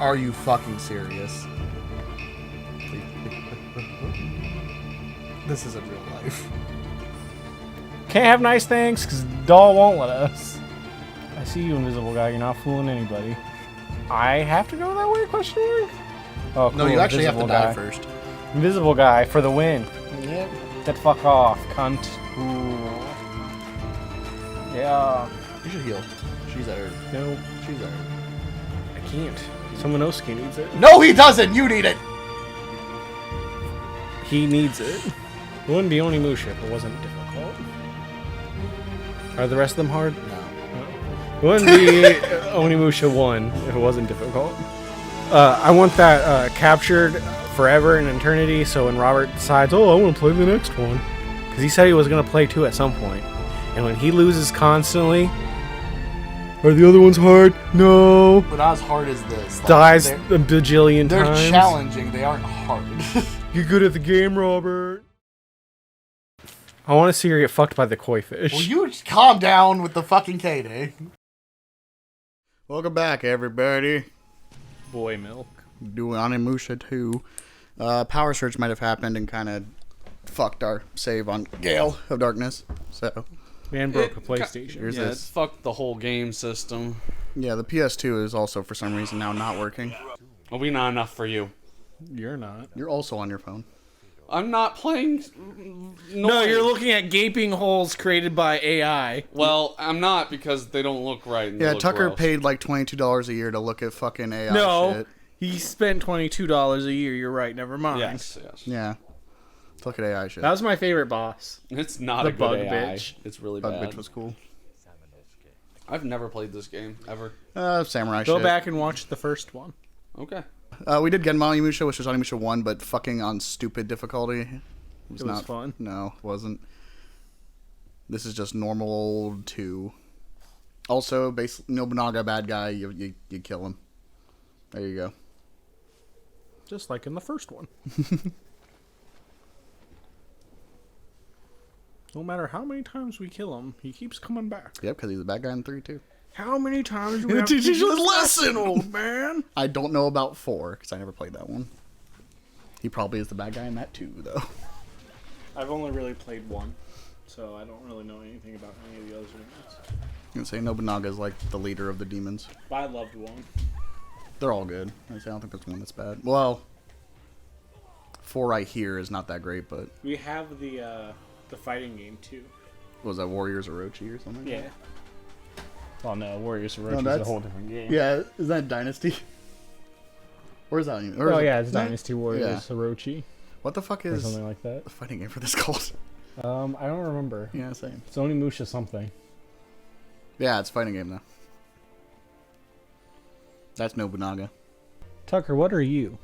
Are you fucking serious? This isn't real life. Can't have nice things because doll won't let us. I see you, invisible guy. You're not fooling anybody. I have to go that way? Question mark? Oh, cool. No, you actually have to die guy. first. Invisible guy for the win. Yep. Get the fuck off, cunt. Ooh. Yeah. You should heal. She's at her. No, She's at her. I can't. Someone else needs it. No, he doesn't! You need it! He needs it. It wouldn't be Onimusha if it wasn't difficult. Are the rest of them hard? No. It wouldn't be Onimusha 1 if it wasn't difficult. I want that captured forever and eternity, so when Robert decides, oh, I want to play the next one. Because he said he was going to play 2 at some point. And when he loses constantly, are the other ones hard? No. But not as hard as this. Like, Dies a bajillion they're times. They're challenging. They aren't hard. You're good at the game, Robert. I want to see her get fucked by the koi fish. Will you just calm down with the fucking K-Day? Welcome back, everybody. Boy milk. Doing Onimusha 2. Power surge might have happened and kind of fucked our save on Gale of Darkness. So, Man broke a PlayStation. here's Yeah, this. it fucked the whole game system. Yeah, the PS2 is also for some reason now not working. Are we not enough for you? You're not. You're also on your phone. I'm not playing. No, you're looking at gaping holes created by AI. Well, I'm not because they don't look right. And they Yeah, look Tucker gross. paid like $22 a year to look at fucking AI No, shit. he spent $22 a year. You're right. Never mind. Yes, yes. Yeah. To look at AI shit. That was my favorite boss. It's not The a good bug AI. bitch. It's really Bug bad. bitch was cool. I've never played this game ever. Samurai Go shit. back and watch the first one. Okay. We did get Onimusha, which was Onimusha 1, but fucking on stupid difficulty. It was, It was not fun. No, it wasn't. This is just normal 2. Also, basically, Nobunaga, bad guy, you kill him. There you go. Just like in the first one. No matter how many times we kill him, he keeps coming back. Yep, because he's a bad guy in 3 too. How many times do we You have to teach teach you this a lesson! old man? I don't know about 4, because I never played that one. He probably is the bad guy in that too, though. I've only really played 1, so I don't really know anything about any of the other ones. I'm going to say Nobunaga is like the leader of the demons. But I loved 1. They're all good. I don't think there's one that's bad. Well, 4 right here is not that great, but... We have the fighting game too. Was that Warriors Orochi or something? Yeah. Well, no, Warriors Orochi is a that's- whole different game. Yeah, is that Dynasty? Or is that... Or Oh is yeah, it, it's Dynasty Warriors Orochi What the fuck or is something like that. the fighting game for this called? I don't remember. Yeah, same. It's Onimusha something. Yeah, it's a fighting game though. That's Nobunaga. Tucker, what are you?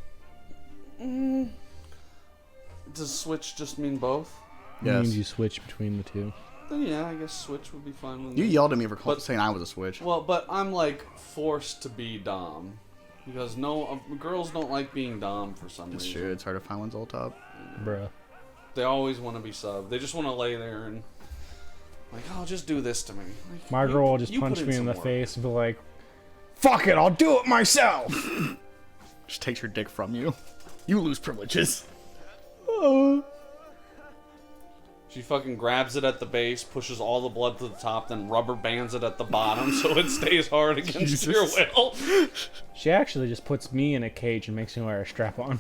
Does switch just mean both? It Yes. means you switch between the two. Then yeah, I guess switch would be fine with me. You yelled at me for But- saying I was a Switch. Well, but I'm like forced to be Dom. Because girls don't like being Dom for some It's reason. true. It's hard to find one's all top. Bruh. They always want to be sub. They just want to lay there and like, oh, just do this to me. Like, My you- girl will just you punch put me in some the work. face and be like, fuck it, I'll do it myself! Just takes your dick from you. You lose privileges. She fucking grabs it at the base, pushes all the blood to the top, then rubber bands it at the bottom so it stays hard against your will. She actually just puts me in a cage and makes me wear a strap on.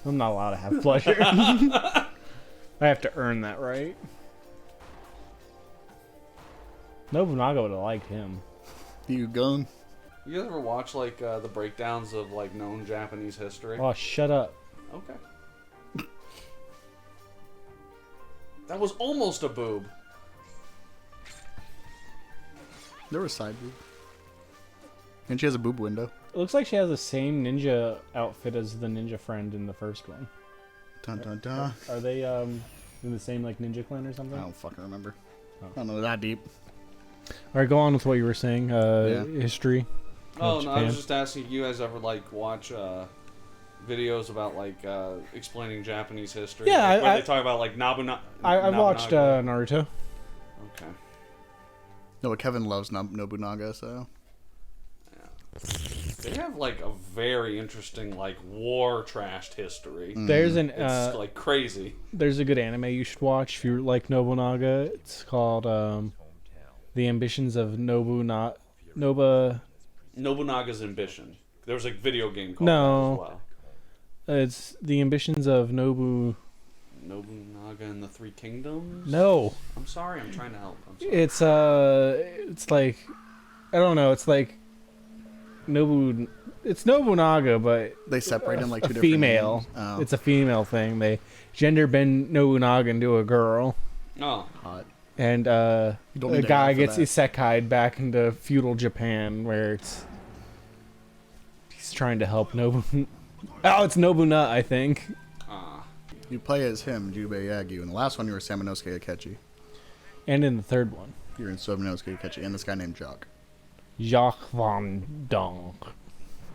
I'm not allowed to have pleasure. I have to earn that right. Nobunaga would have liked him. You gone? You ever watch like the breakdowns of like known Japanese history? Oh, shut up. Okay. That was almost a boob. There was side boob. And she has a boob window. It looks like she has the same ninja outfit as the ninja friend in the first one. Dun dun dun. Are they in the same like ninja clan or I something? don't fucking remember. Oh. I don't know that deep. Alright, go on with what you were saying. History. Oh of no, I Japan. was just asking if you guys ever like watch videos about like explaining Japanese history. Yeah, like, where I- they talk about like Nobunaga. I've watched Naruto. Okay. No, but Kevin loves Nobunaga, so. Yeah. They have like a very interesting like war trashed history. There's an It's like crazy. there's a good anime you should watch if you like Nobunaga. It's called The Ambitions of Nobunaga's Ambition. There was a video game called No. that as well. It's The Ambitions of Nobunaga and the Three Kingdoms? No. I'm sorry, I'm trying to help. I'm sorry. It's like I don't know, it's like it's Nobunaga, but They separate in like a two different female. names. Oh, It's a female thing. They gender bend Nobunaga into a girl. Oh. hot. And You don't a need to guy add for gets that. isekai'd back into feudal Japan, where he's trying to help Nobu. Oh, it's Nobuna, I think. You play as him, Jubei Yagi. In the last one, you were Samanosuke Akechi. And in the third one, You're in Samanosuke Akechi, and this guy named Jock. Jacques Van Donk.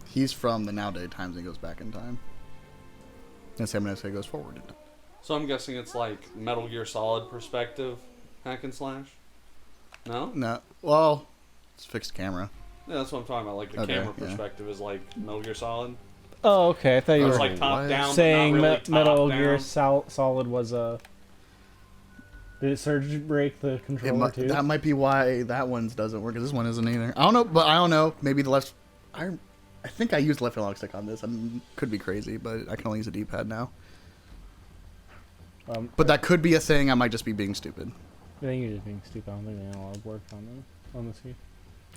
He's from the nowadays times and he goes back in time. And Samanosuke goes forward in time. So I'm guessing it's like Metal Gear Solid perspective hack and slash? No? No, well, it's fixed camera. Yeah, that's what I'm talking about. Like the Okay, camera yeah. perspective is like Metal Gear Solid. Oh, okay. I thought you It's were like top what? down, saying but not really top Metal down. Gear Solid was a. Did Surge break the controller too? That might be why that one's doesn't work. 'Cause this one isn't either. I don't know, but I don't know. Maybe the left. I think I used left analog stick on this. I could be crazy, but I can only use a D-pad now. But that could be a thing. I might just be being stupid. I think you're just being stupid. I don't think the analog worked on this game.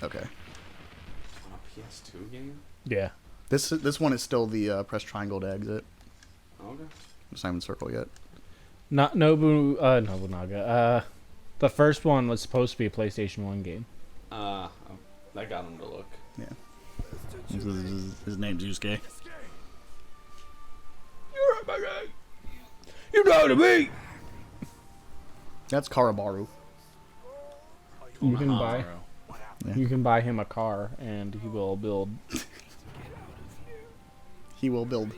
Okay. On a PS2 game? Yeah. This one is still the press triangle to exit. Okay. It's not even circle yet. Not Nobunaga. The first one was supposed to be a PlayStation 1 game. I got him to look. Yeah. His name's Yusuke. You're right, my guy. You know to me. That's Karabaru. You can buy. Yeah. You can buy him a car, and he will build. He will build.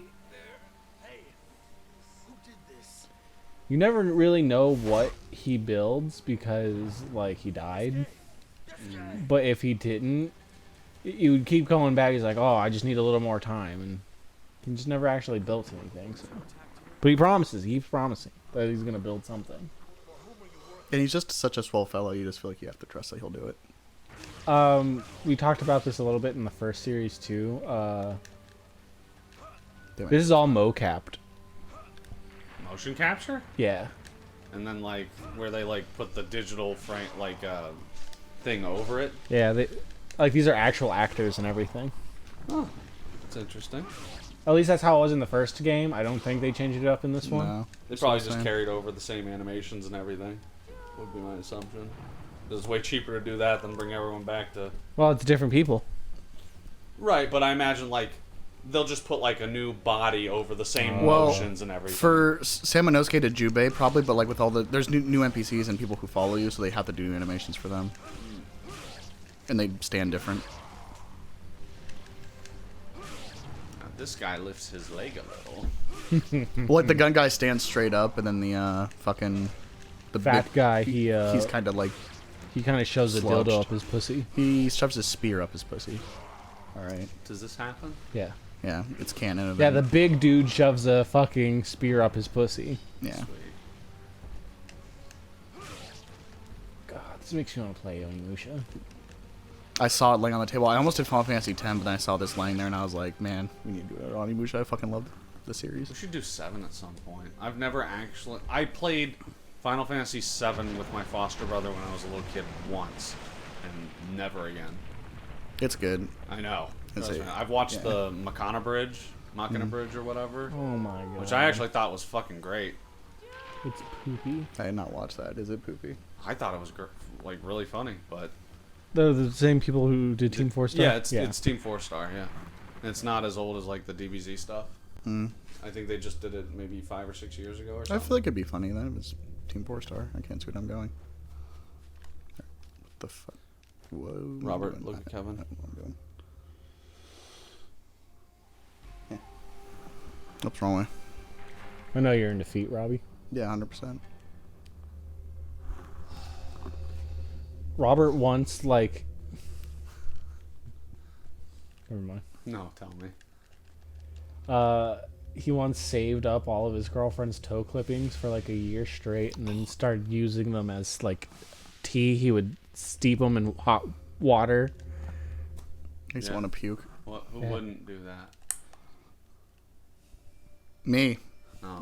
You never really know what he builds because, like, he died. But if he didn't, you would keep going back. He's like, "Oh, I just need a little more time," and he just never actually built anything. So. But he promises. He keeps promising that he's gonna build something. And he's just such a swell fellow. You just feel like you have to trust that he'll do it. We talked about this a little bit in the first series too. Damn it. This is all mo-capped. Motion capture? Yeah. And then like where they like put the digital frame like thing over it. Yeah, these are actual actors and everything. Oh, that's interesting. At least that's how it was in the first game. I don't think they changed it up in this one. No. They probably Still just the same. carried over the same animations and everything. Would be my assumption. It's way cheaper to do that than bring everyone back to. Well, it's different people. Right, but I imagine like they'll just put like a new body over the same Well, motions and everything. For Samanosuke to Jubei, probably, but like with all there's new NPCs and people who follow you, so they have to do new animations for them. And they stand different. Now, this guy lifts his leg a little. Well, like the gun guy stands straight up, and then the fucking the Fat big, guy, he's kind of like he kind of shoves a slouched. dildo up his pussy. he shoves his spear up his pussy. All right, Does this happen? Yeah. yeah, it's canon. Yeah, the big dude shoves a fucking spear up his pussy. yeah. Sweet. God, this makes me want to play Onimusha. I saw it laying on the table. I almost did Final Fantasy X, but then I saw this laying there, and I was like, man, we need to do it. Onimusha, I fucking love the series. We should do 7 at some point. I've never actually. I played Final Fantasy 7 with my foster brother when I was a little kid once, and never again. It's good. I know. It's Trust a- me. I've watched yeah. the Machina Bridge or whatever, Oh my god. which I actually thought was fucking great. It's poopy. I did not watch that. Is it poopy? I thought it was like really funny, but The same people who did Team 4 stuff? yeah, it's Team 4 Star. Yeah, and it's not as old as like the DBZ stuff. Hmm. I think they just did it maybe 5 or 6 years ago or I something. feel like it'd be funny then if it's Team 4-star. I can't see what I'm going. What the fuck? Whoa. Robert, look at Kevin. I don't know what I'm doing. Yeah. What's wrong with? I know you're in defeat, Robbie. Yeah, 100%. Robert once, like... Never mind. No, tell me. He once saved up all of his girlfriend's toe clippings for like a year straight, and then started using them as like tea. He would steep them in hot water. Makes me want to puke. Who wouldn't do that? Me. No.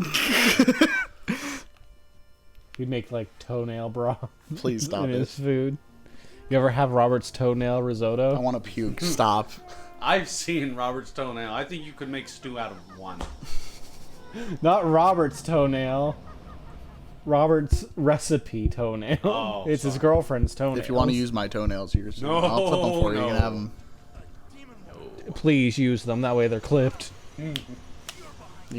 He'd make like toenail broth Please stop in it. his food. You ever have Robert's toenail risotto? I want to puke. Stop. I've seen Robert's toenail. I think you could make stew out of one. Not Robert's toenail. Robert's recipe toenail. Oh, it's his sorry. girlfriend's toenail. If you want to use my toenails, yours. No, I'll clip them for you. You no. can have them. please use them. That way they're clipped. You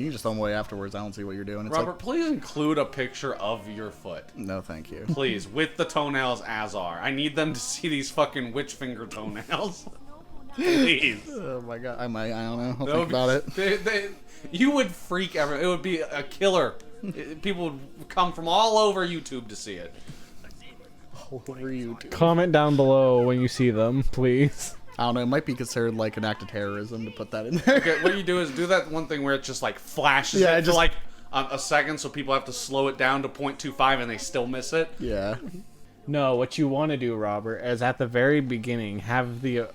can just throw them away afterwards. I don't see what you're doing. It's Robert, please include a picture of your foot. like, no, thank you. Please, with the toenails as are. I need them to see these fucking witch finger toenails. Please. Oh my god. I might. I don't know. I'll That think would be- about it. You would freak everyone. It would be a killer. People would come from all over YouTube to see it. Over YouTube. Comment down below when you see them, please. I don't know. It might be considered like an act of terrorism to put that in there. Okay, what you do is do that one thing where it just like flashes Yeah, it it for just- like a second, so people have to slow it down to 0.25 and they still miss it. Yeah. No, what you want to do, Robert, is at the very beginning have the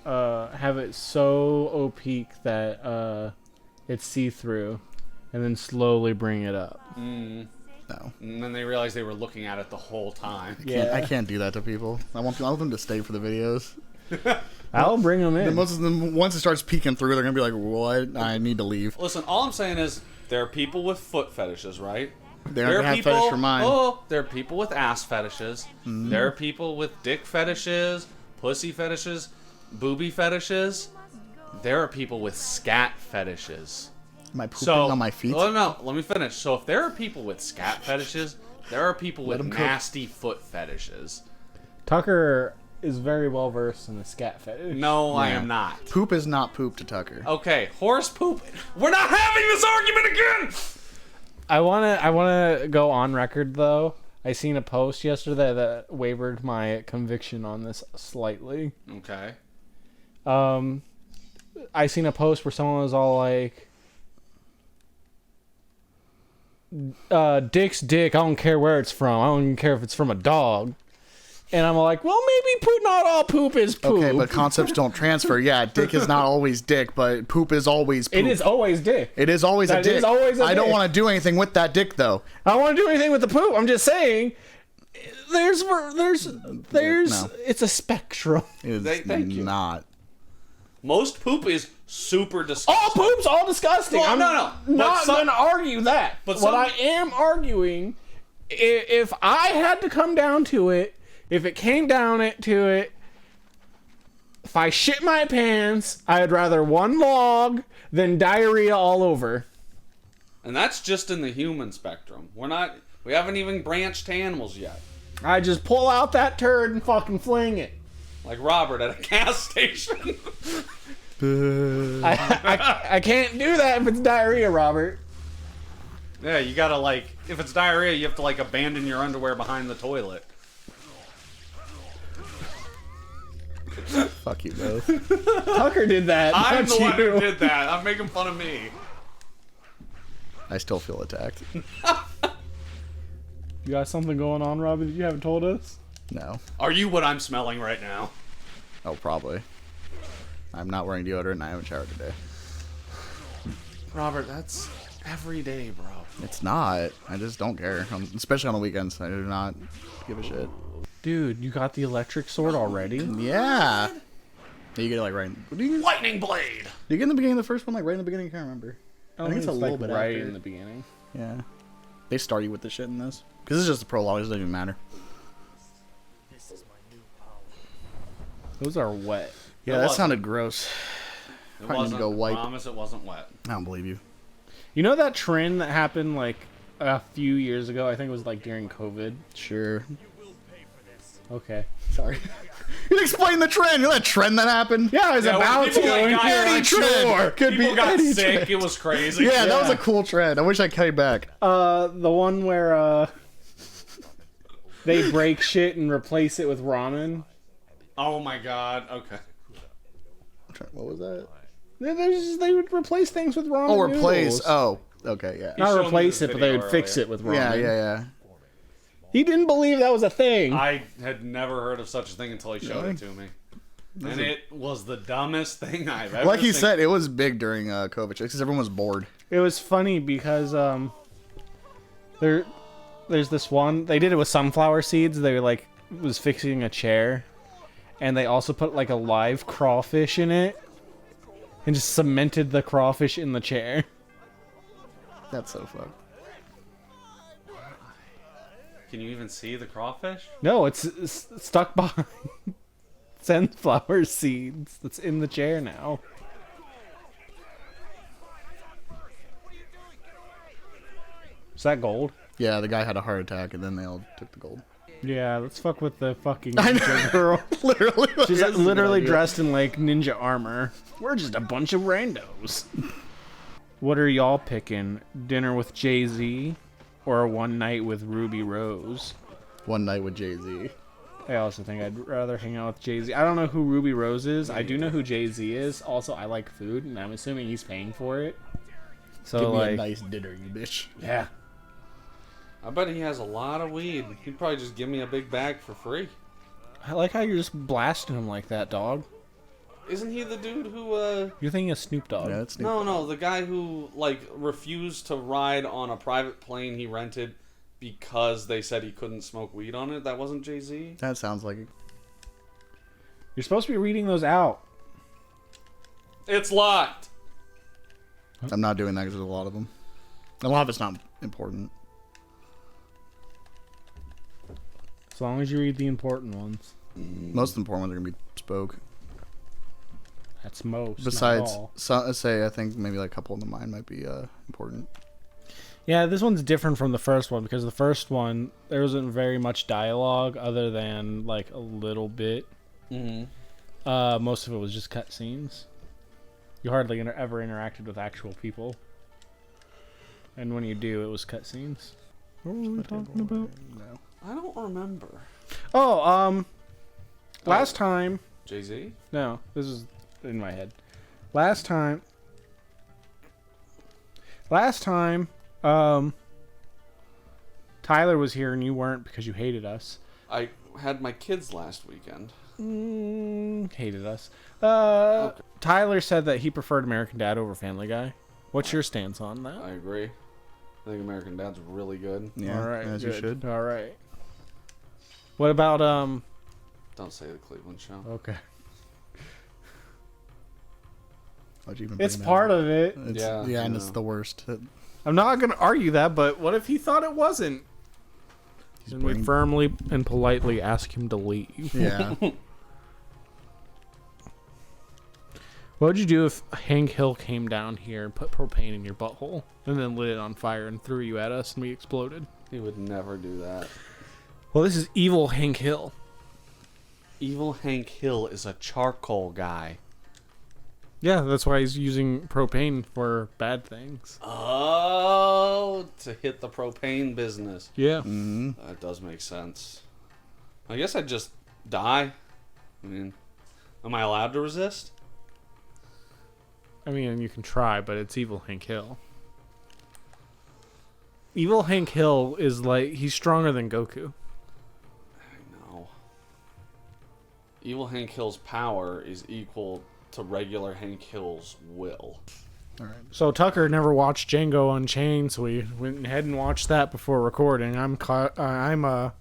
have it so opaque that it's see-through, and then slowly bring it up. No. And then they realized they were looking at it the whole time. I can't do that to people. I want them to stay for the videos. I'll bring them And in. most of them, once it starts peeking through, they're gonna be like, "What? I need to leave." Listen, all I'm saying is there are people with foot fetishes, right? They aren't gonna have fetish for mine. Oh, there are people with ass fetishes. There are people with dick fetishes, pussy fetishes, booby fetishes. There are people with scat fetishes. Am I pooping So, on my feet? Oh no, let me finish. So if there are people with scat fetishes, there are people with 'em cook. nasty foot fetishes. Tucker is very well versed in the scat fetish. No, I Yeah. am not. Poop is not poop to Tucker. Okay, horse poop. We're not having this argument again. I wanna go on record though. I seen a post yesterday that wavered my conviction on this slightly. Okay. I seen a post where someone was all like, "Dick's dick. I don't care where it's from. I don't even care if it's from a dog." And I'm like, well, maybe poop. Not all poop is poop. Okay, but concepts don't transfer. Yeah, dick is not always dick, but poop is always poop. It is always dick. It is always a That dick. is always a I don't dick. want to do anything with that dick, though. I don't want to do anything with the poop. I'm just saying, there's No. it's a spectrum. It is Thank you. not. Most poop is super disgusting. All poop's all disgusting. Well, I'm no. But not some- gonna argue that. But what some- I am arguing, if I had to come down to it, if it came down to it, if I shit my pants, I'd rather one log than diarrhea all over. And that's just in the human spectrum. We haven't even branched to animals yet. I just pull out that turd and fucking fling it. Like Robert at a gas station. I can't do that if it's diarrhea, Robert. Yeah, you gotta if it's diarrhea, you have to abandon your underwear behind the toilet. Fuck you both. Tucker did that. I'm not the one you. who did that. I'm making fun of me. I still feel attacked. You got something going on, Robert, that you haven't told us? No. Are you what I'm smelling right now? Oh, probably. I'm not wearing deodorant and I haven't showered today. Robert, that's every day, bro. It's not. I just don't care. Especially on the weekends. I do not give a shit. Dude, you got the electric sword already? Yeah. You get it right. Do you Lightning blade. get in the beginning of the first one, right in the beginning? I can't remember. I think it's a little bit right after. in the beginning. Yeah. They start you with the shit in this. Because it's just a prologue. It doesn't even matter. Those are wet. Yeah, It that wasn't. sounded gross. It Probably need to wasn't. go wipe. Promise it wasn't wet. I don't believe you. You know that trend that happened a few years ago? I think it was during COVID. Sure. Okay. Sorry. You explain the trend. You know that trend that happened? Yeah, I was Yeah, about people to. got and got you're any like, trend. sure. Could People be got any sick. trend. It was crazy. Yeah, that was a cool trend. I wish I came back. The one where they break shit and replace it with ramen. Oh my god. Okay. What was that? They would replace things with ramen Oh, noodles. replace. Oh, okay, yeah. showed Not me replace this it, but they video would fix earlier. it with ramen. Yeah. He didn't believe that was a thing. I had never heard of such a thing until he showed it to me. And it was the dumbest thing I've ever Like he seen. said, it was big during COVID because everyone was bored. It was funny because there's this one. They did it with sunflower seeds. They were like was fixing a chair, and they also put like a live crawfish in it, and just cemented the crawfish in the chair. That's so fun. Can you even see the crawfish? No, it's stuck behind sunflower seeds. That's in the chair now. Is that gold? Yeah, the guy had a heart attack, and then they all took the gold. Yeah, let's fuck with the fucking ninja girl. Literally, She's it is a literally good idea. dressed in like ninja armor. We're just a bunch of randos. What are y'all picking? Dinner with Jay-Z or one night with Ruby Rose? One night with Jay-Z. I also think I'd rather hang out with Jay-Z. I don't know who Ruby Rose is. I do know who Jay-Z is. Also, I like food, and I'm assuming he's paying for it. So, Give me like, a nice dinner, you bitch. yeah. I bet he has a lot of weed. He'd probably just give me a big bag for free. I like how you're just blasting him like that, dog. Isn't he the dude who, You're thinking of Snoop Dogg. Yeah, that's No, the guy who, like, refused to ride on a private plane he rented because they said he couldn't smoke weed on it? That wasn't Jay-Z? That sounds like it. You're supposed to be reading those out. It's locked! I'm not doing that because there's a lot of them. A lot of it's not important. As long as you read the important ones. Most important ones are gonna be spoke. That's most. Besides, not all. say I think maybe like a couple in the mind might be important. Yeah, this one's different from the first one because the first one there wasn't very much dialogue other than like a little bit. Mm-hmm. Most of it was just cutscenes. You hardly ever interacted with actual people, and when you do, it was cutscenes. What were we talking about? No. I don't remember. Oh, last time. Jay-Z? No, this is in my head. Last time, Tyler was here and you weren't because you hated us. I had my kids last weekend. Hated us. Okay. Tyler said that he preferred American Dad over Family Guy. What's your stance on that? I agree. I think American Dad's really good. Yeah, All right, as you good. should. All right. What about Don't say the Cleveland Show. Okay, Why'd you even it's bring that part up? of it. It's, Yeah, yeah, and I it's know. the worst. I'm not gonna argue that, but what if he thought it wasn't? He's And we bring- firmly and politely ask him to leave. Yeah. What would you do if Hank Hill came down here and put propane in your butthole and then lit it on fire and threw you at us and we exploded? He would never do that. Well, this is evil Hank Hill. Evil Hank Hill is a charcoal guy. Yeah, that's why he's using propane for bad things. Oh, to hit the propane business. Yeah. hmm That does make sense. I guess I'd just die. I mean, am I allowed to resist? I mean, you can try, but it's evil Hank Hill. Evil Hank Hill is like, he's stronger than Goku. No. Evil Hank Hill's power is equal to regular Hank Hill's will. All right. So Tucker never watched Django Unchained, so we went ahead and watched that before recording. I'm classy.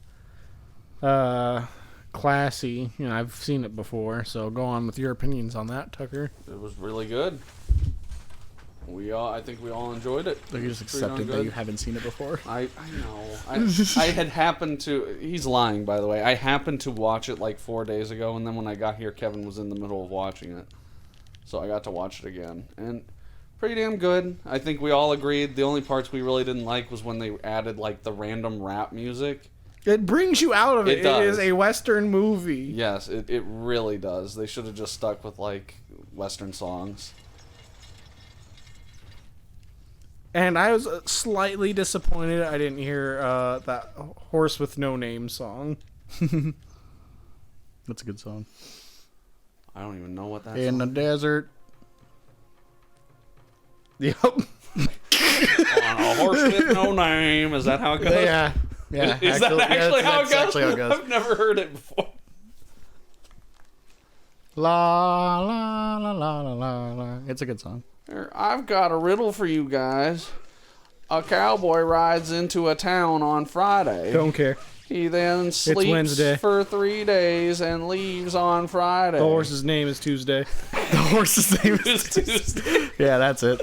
You know, I've seen it before, so go on with your opinions on that, Tucker. It was really good. I think we all enjoyed it. So you just It was pretty darn accepted that good. you haven't seen it before. I know. I had happened to. He's lying, by the way. I happened to watch it like 4 days ago, and then when I got here, Kevin was in the middle of watching it, so I got to watch it again, and pretty damn good. I think we all agreed. The only parts we really didn't like was when they added like the random rap music. It brings you out of it. It does. It is a Western movie. Yes, it really does. They should have just stuck with like Western songs. And I was slightly disappointed I didn't hear that Horse with No Name song. That's a good song. I don't even know what that In the song. desert. Yep. On a horse with no name. Is that how it goes? Yeah. Yeah. Is that actually how it that's goes? actually how it goes. I've never heard it before. La la la la la la la. It's a good song. Here, I've got a riddle for you guys. A cowboy rides into a town on Friday. Don't care. He then sleeps Wednesday. for 3 days and leaves on Friday. The horse's name is Tuesday. The horse's name is It's Tuesday. Yeah, that's it.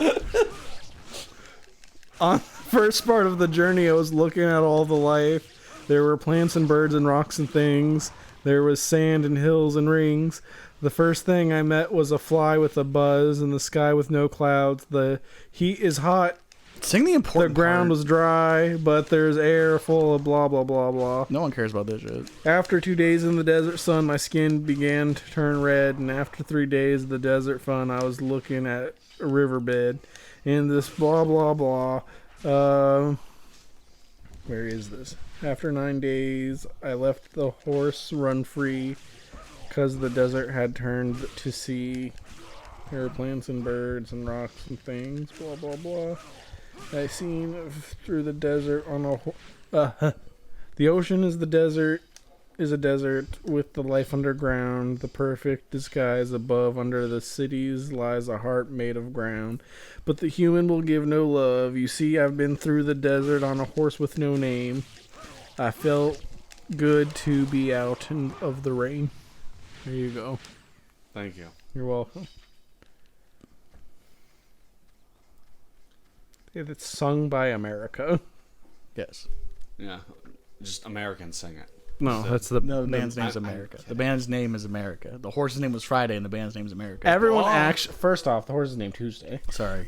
On the first part of the journey, I was looking at all the life. There were plants and birds and rocks and things. There was sand and hills and rings. The first thing I met was a fly with a buzz in the sky with no clouds. The heat is hot. Sing the The important ground part. was dry, but there's air full of blah, blah, blah, blah. No one cares about this shit. After 2 days in the desert sun, my skin began to turn red, and after 3 days of the desert fun, I was looking at a riverbed. And this blah, blah, blah. Where is this? After 9 days, I left the horse run free, because the desert had turned to sea. There were plants and birds and rocks and things, blah, blah, blah. I seen through the desert on a the ocean is the desert is a desert with the life underground, the perfect disguise above. Under the cities lies a heart made of ground, but the human will give no love. You see, I've been through the desert on a horse with no name. I felt good to be out of the rain. There you go. Thank you. You're welcome. It's sung by America. Yes. Yeah. Just Americans sing it. No, that's the No, the band's name's I'm America. kidding. The band's name is America. The horse's name was Friday, and the band's name is America. everyone Oh. actually. First off, the horse is named Tuesday. Sorry.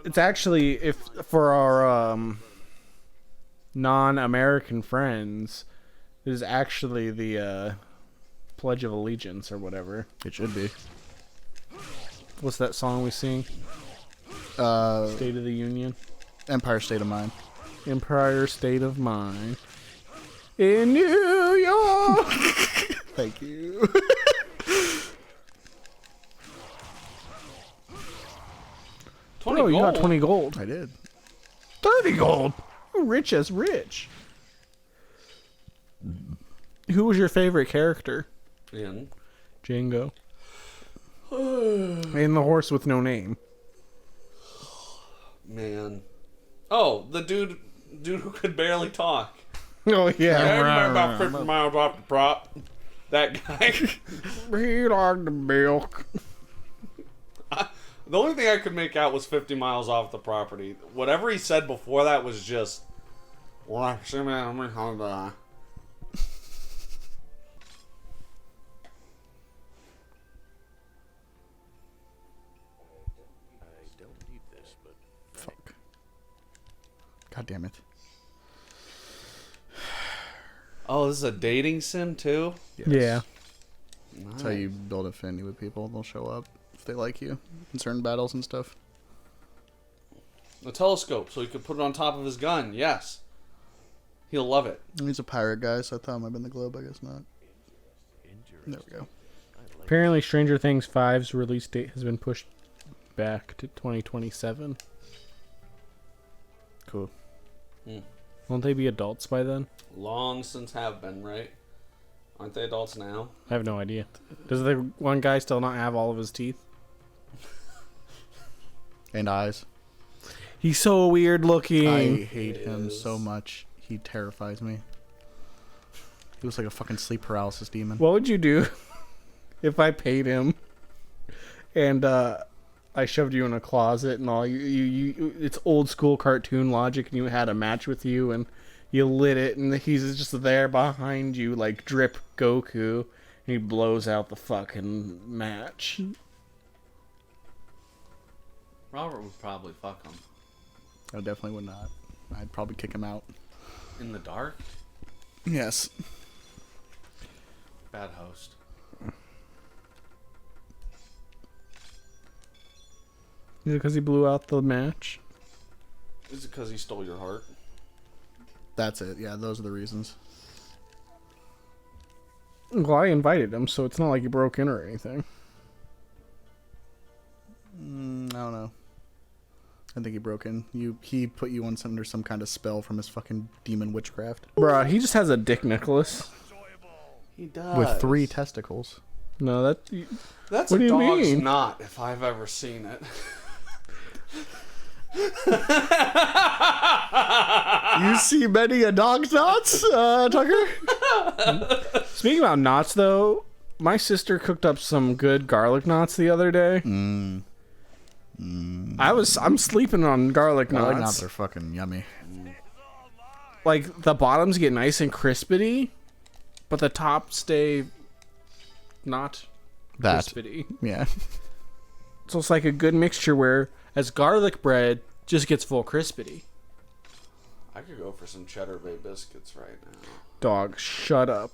It's actually if for our non-American friends, it is actually the Pledge of Allegiance or whatever. It should be. What's that song we sing? State of the Union. Empire State of Mind. Empire State of Mind. In New York. Thank you. Oh, you got 20 gold. I did. 30 gold. You're rich as rich. Who was your favorite character? In. Django. And the horse with no name. Man. Oh, the dude who could barely talk. Oh, Yeah, about 50 miles off the prop. That guy. He liked the milk. The only thing I could make out was 50 miles off the property. Whatever he said before that was just. Fuck. God damn it. Oh, this is a dating sim too? Yes. Yeah. That's how you build affinity with people. They'll show up if they like you in certain battles and stuff. A telescope, so he could put it on top of his gun. Yes. He'll love it. He's a pirate guy, so I thought it might have been the globe. I guess not. There we go. Apparently, Stranger Things 5's release date has been pushed back to 2027. Cool. Won't they be adults by then? Long since have been, right? Aren't they adults now? I have no idea. Does the one guy still not have all of his teeth? And eyes. He's so weird looking. I hate him is. so much. He terrifies me. He looks like a fucking sleep paralysis demon. What would you do if I paid him and I shoved you in a closet and all you it's old school cartoon logic and you had a match with you and you lit it and he's just there behind you like drip Goku and he blows out the fucking match. Robert would probably fuck him. I definitely would not. I'd probably kick him out. In the dark? Yes. Bad host. Is it because he blew out the match? Is it because he stole your heart? That's it. Yeah, those are the reasons. Well, I invited him, so it's not like he broke in or anything. I don't know. I think he broke in. He put you on under some kind of spell from his fucking demon witchcraft. Bruh, he just has a Dick Nicholas. He does. With 3 testicles. No, That's what a do you dog's mean? knot, if I've ever seen it. You see many a dog's knots, Tucker? Speaking about knots, though, my sister cooked up some good garlic knots the other day. I'm sleeping on garlic knots. Knots are fucking yummy. Like, the bottoms get nice and crispity, but the tops stay not crispity. Yeah. So it's like a good mixture where as garlic bread just gets full crispity. I could go for some Cheddar Bay biscuits right now. Dog, shut up.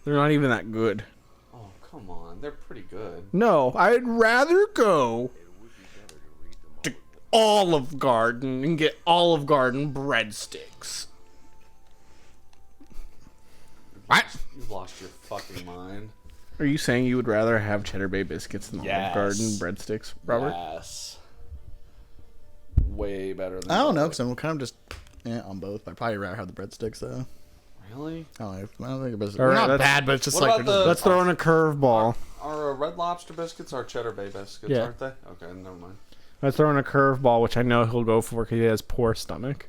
They're not even that good. Oh, come on. They're pretty good. No, I'd rather go to Olive Garden and get Olive Garden breadsticks. What? You've lost your fucking mind. Are you saying you would rather have Cheddar Bay biscuits than Yes. Olive Garden breadsticks, Robert? Yes. Way better than I don't know, garlic. because I'm kind of just on both. I'd probably rather have the breadsticks, though. Really? I don't think it's All right, not let's- bad, but it's just What like... about they're just- Let's throw in a curveball. Our Red Lobster biscuits are Cheddar Bay biscuits, Yeah. aren't they? Okay, never mind. Let's throw in a curveball, which I know he'll go for because he has poor stomach.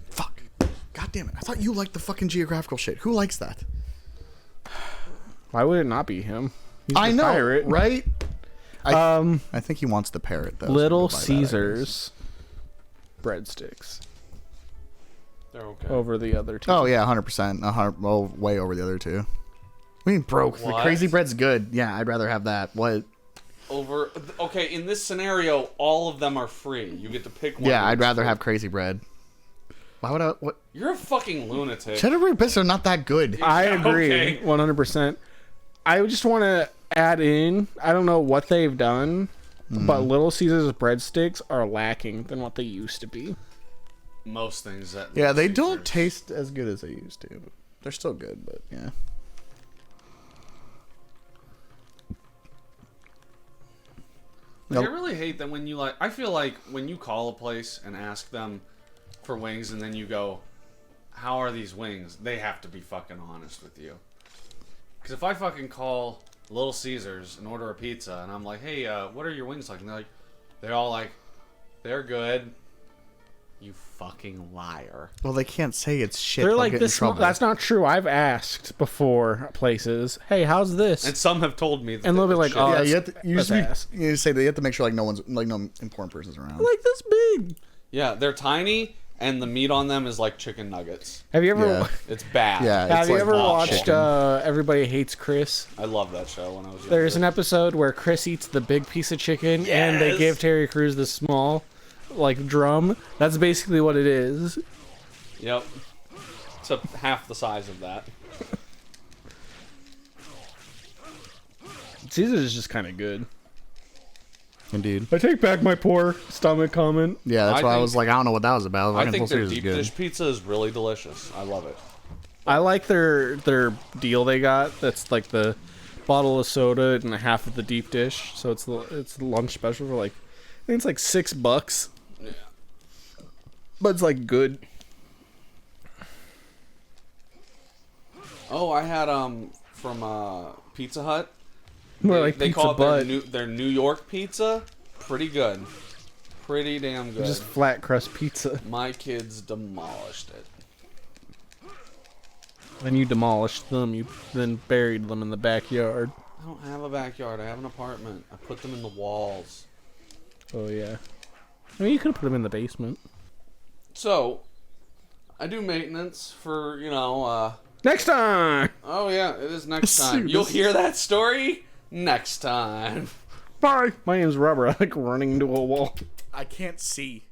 Fuck. God damn it. I thought you liked the fucking geographical shit. Who likes that? Why would it not be him? He's I the know, pirate. right? I think he wants the parrot, though. so Little we'll buy that, I guess. Caesars breadsticks They're okay. over the other two. Oh, yeah, 100%. Well, way over the other two. We mean broke. The What? crazy bread's good. Yeah, I'd rather have that. What? Okay, in this scenario, all of them are free. You get to pick one. Yeah, I'd that's rather free. have crazy bread. Why would I? What? You're a fucking lunatic. Cheddar Bay biscuits are not that good. I agree, Okay. 100%. I just want to add in, I don't know what they've done, but Little Caesars breadsticks are lacking than what they used to be. Most things that. Yeah, they don't taste as good as they used to. But they're still good, but yeah. Like, I really hate that when you like. I feel like when you call a place and ask them for wings, and then you go, "How are these wings?" They have to be fucking honest with you. Because if I fucking call Little Caesars and order a pizza, and I'm like, "Hey, what are your wings like?" and they're all like, "They're good." You fucking liar. Well, they can't say it's shit. They're They'll like get in this. trouble. That's not true. I've asked before places, "Hey, how's this?" And some have told me that And they'll be it's like, shit. "Oh, Yeah, that's- you have to. You, that's just ass." you say that you have to make sure like no important person's around. Like this big. Yeah, they're tiny, and the meat on them is like chicken nuggets. Have you ever? Yeah. It's bad. Yeah, Have it's you like ever raw watched chicken. Everybody Hates Chris? I love that show when I was younger. There's an episode where Chris eats the big piece of chicken, and they Yes. give Terry Crews the small, like drum. That's basically what it is. Yep. It's half the size of that. Caesars is just kind of good. Indeed. I take back my poor stomach comment. Yeah, that's I why I think- was like, I don't know what that was about. I think their Caesar's deep good. dish pizza is really delicious. I love it. I like their deal they got. That's like the bottle of soda and half of the deep dish. So it's the lunch special for like, I think it's like $6. Yeah. But it's like good. Oh, I had from Pizza Hut. More like they pizza call butt. it their New York pizza. Pretty good. Pretty damn good. Just flat crust pizza. My kids demolished it. Then you demolished them. You then buried them in the backyard. I don't have a backyard. I have an apartment. I put them in the walls. Oh yeah. I mean, you could have put them in the basement. So, I do maintenance for, Next time. oh yeah, it is next time. Dude, You'll this- hear that story next time. Bye. My name's Robert. I like running into a wall. I can't see.